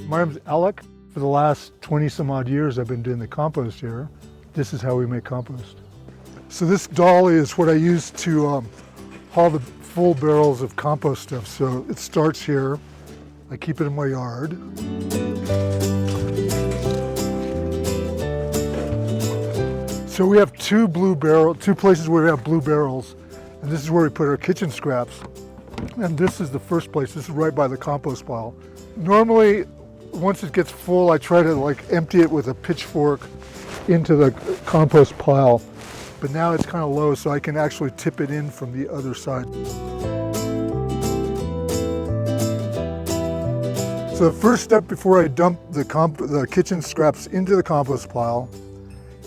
My name's Alec. For the last 20 some odd years I've been doing the compost here. This is how we make compost. So this dolly is what I use to haul the full barrels of compost stuff. So it starts here. I keep it in my yard. So we have two places where we have blue barrels, and this is where we put our kitchen scraps. And this is the first place. This is right by the compost pile. Normally, once it gets full, I try to empty it with a pitchfork into the compost pile. But now it's kind of low, so I can actually tip it in from the other side. So the first step before I dump the kitchen scraps into the compost pile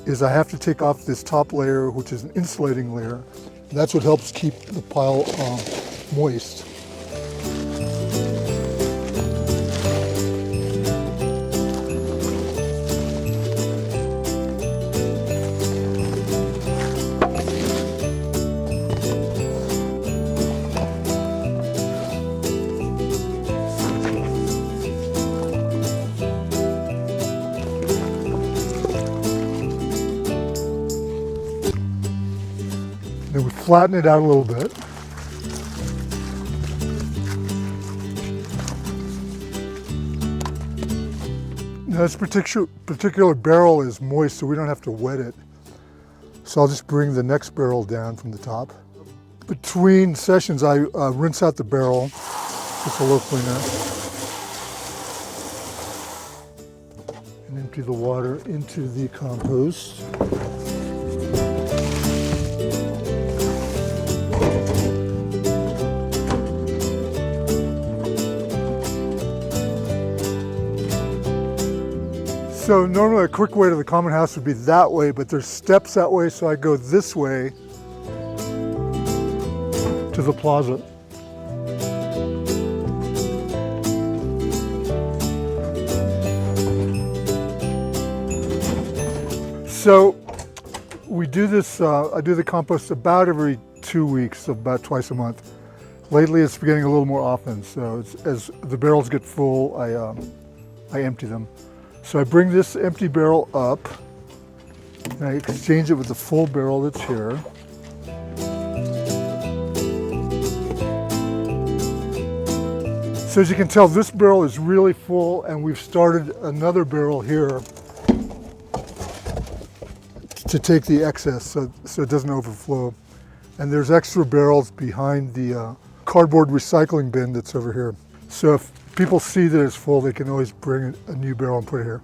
is I have to take off this top layer, which is an insulating layer. And that's what helps keep the pile moist. Then we flatten it out a little bit. Now this particular barrel is moist, so we don't have to wet it. So I'll just bring the next barrel down from the top. Between sessions, I rinse out the barrel, just a little cleaner, and empty the water into the compost. So normally a quick way to the common house would be that way, but there's steps that way, so I go this way to the plaza. So we do this, I do the compost about every 2 weeks, so about twice a month. Lately it's getting a little more often, so as the barrels get full, I empty them. So I bring this empty barrel up, and I exchange it with the full barrel that's here. So as you can tell, this barrel is really full, and we've started another barrel here to take the excess so it doesn't overflow. And there's extra barrels behind the cardboard recycling bin that's over here. So if people see that it's full, they can always bring a new barrel and put it here.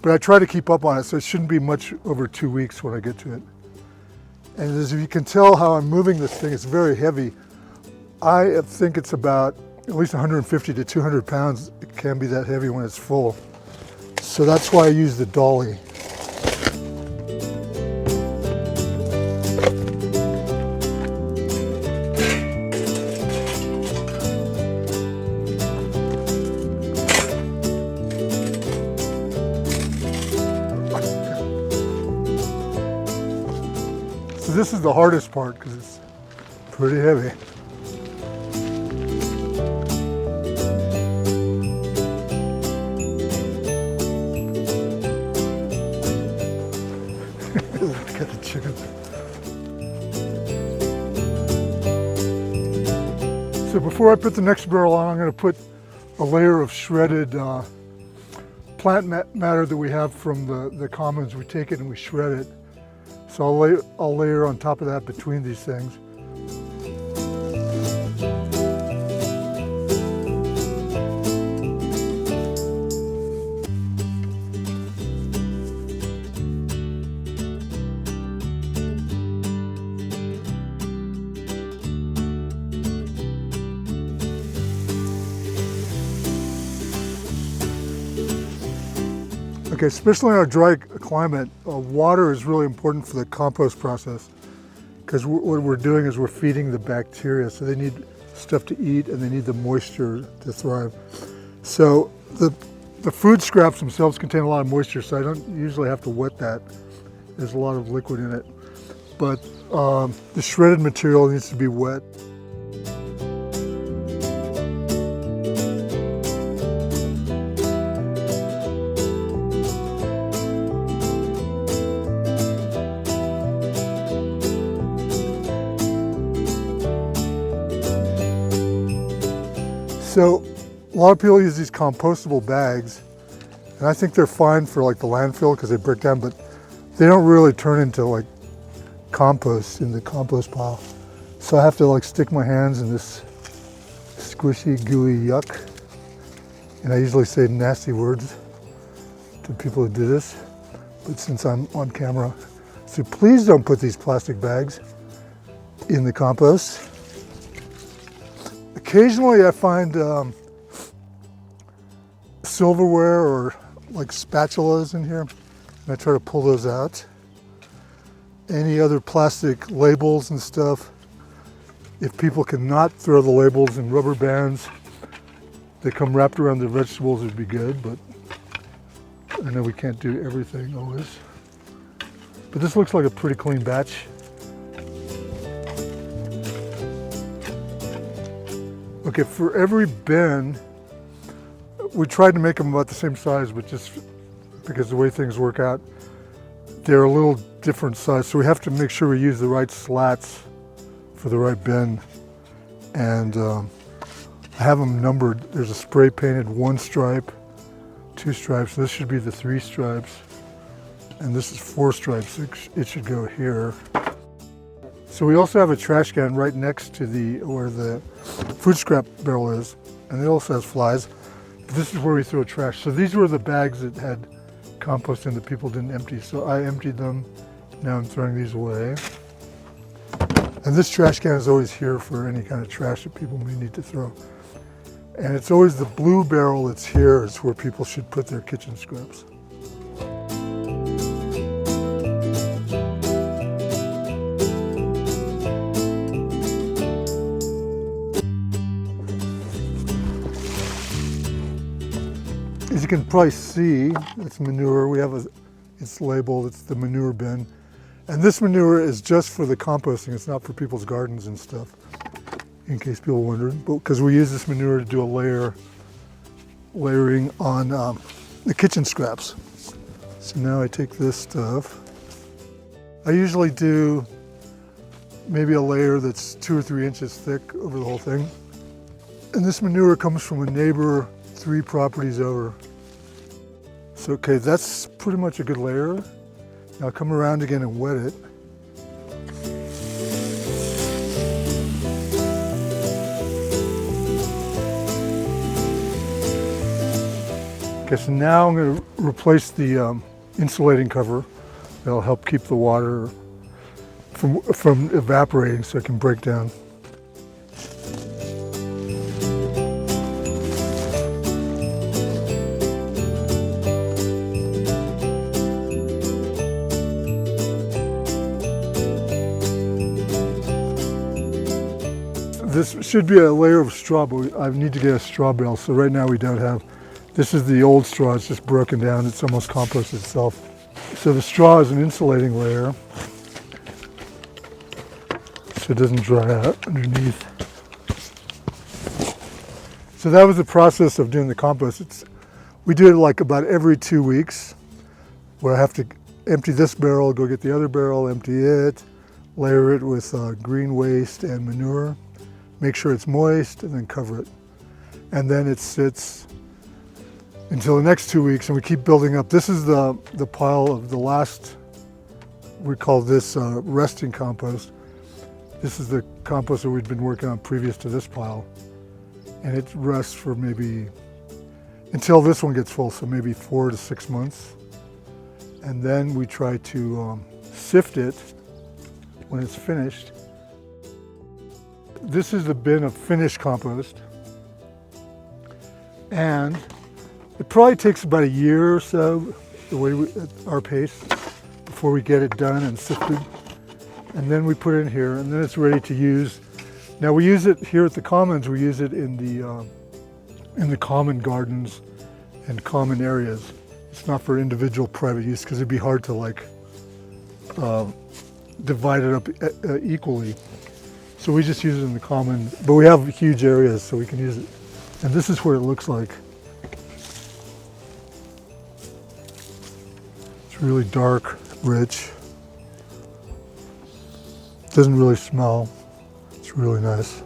But I try to keep up on it, so it shouldn't be much over 2 weeks when I get to it. And as you can tell how I'm moving this thing, it's very heavy. I think it's about at least 150 to 200 pounds. It can be that heavy when it's full. So that's why I use the dolly. So this is the hardest part because it's pretty heavy. Look at the chicken. So before I put the next barrel on, I'm going to put a layer of shredded plant matter that we have from the commons. We take it and we shred it. So I'll layer on top of that between these things. Okay, especially in our dry climate, water is really important for the compost process because what we're doing is we're feeding the bacteria, so they need stuff to eat and they need the moisture to thrive. So the food scraps themselves contain a lot of moisture, so I don't usually have to wet that. There's a lot of liquid in it. But the shredded material needs to be wet. So a lot of people use these compostable bags, and I think they're fine for like the landfill because they break down, but they don't really turn into like compost in the compost pile. So I have to like stick my hands in this squishy, gooey yuck. And I usually say nasty words to people who do this, but since I'm on camera, so please don't put these plastic bags in the compost. Occasionally I find silverware or like spatulas in here, and I try to pull those out. Any other plastic labels and stuff, if people cannot throw the labels in rubber bands, they come wrapped around the vegetables, would be good, but I know we can't do everything always. But this looks like a pretty clean batch. Okay, for every bin, we tried to make them about the same size, but just because the way things work out, they're a little different size. So we have to make sure we use the right slats for the right bin. And I have them numbered. There's a spray painted 1 stripe, 2 stripes. This should be the 3 stripes. And this is 4 stripes. It should go here. So we also have a trash can right next to where the food scrap barrel is. And it also has flies. This is where we throw trash. So these were the bags that had compost in that people didn't empty. So I emptied them. Now I'm throwing these away. And this trash can is always here for any kind of trash that people may need to throw. And it's always the blue barrel that's here is where people should put their kitchen scraps. As you can probably see, it's manure. It's labeled, it's the manure bin. And this manure is just for the composting. It's not for people's gardens and stuff, in case people are wondering. But because we use this manure to do a layering on the kitchen scraps. So now I take this stuff. I usually do maybe a layer that's 2 or 3 inches thick over the whole thing. And this manure comes from a neighbor 3 properties over. So, okay, that's pretty much a good layer. Now I'll come around again and wet it. Okay, so now I'm going to replace the insulating cover. That'll help keep the water from evaporating so it can break down. This should be a layer of straw, but I need to get a straw bale, so right now we don't have. This is the old straw, it's just broken down, it's almost composted itself. So the straw is an insulating layer, so it doesn't dry out underneath. So that was the process of doing the compost. We do it like about every 2 weeks, where I have to empty this barrel, go get the other barrel, empty it, layer it with green waste and manure. Make sure it's moist and then cover it. And then it sits until the next 2 weeks and we keep building up. This is the pile of the last, we call this resting compost. This is the compost that we'd been working on previous to this pile. And it rests for maybe, until this one gets full, so maybe 4 to 6 months. And then we try to sift it when it's finished. This is the bin of finished compost, and it probably takes about a year or so, the way at our pace, before we get it done and sifted. And then we put it in here, and then it's ready to use. Now we use it here at the Commons. We use it in the common gardens and common areas. It's not for individual private use because it'd be hard to like divide it up equally. So we just use it in the common, but we have huge areas so we can use it. And this is what it looks like. It's really dark, rich. Doesn't really smell. It's really nice.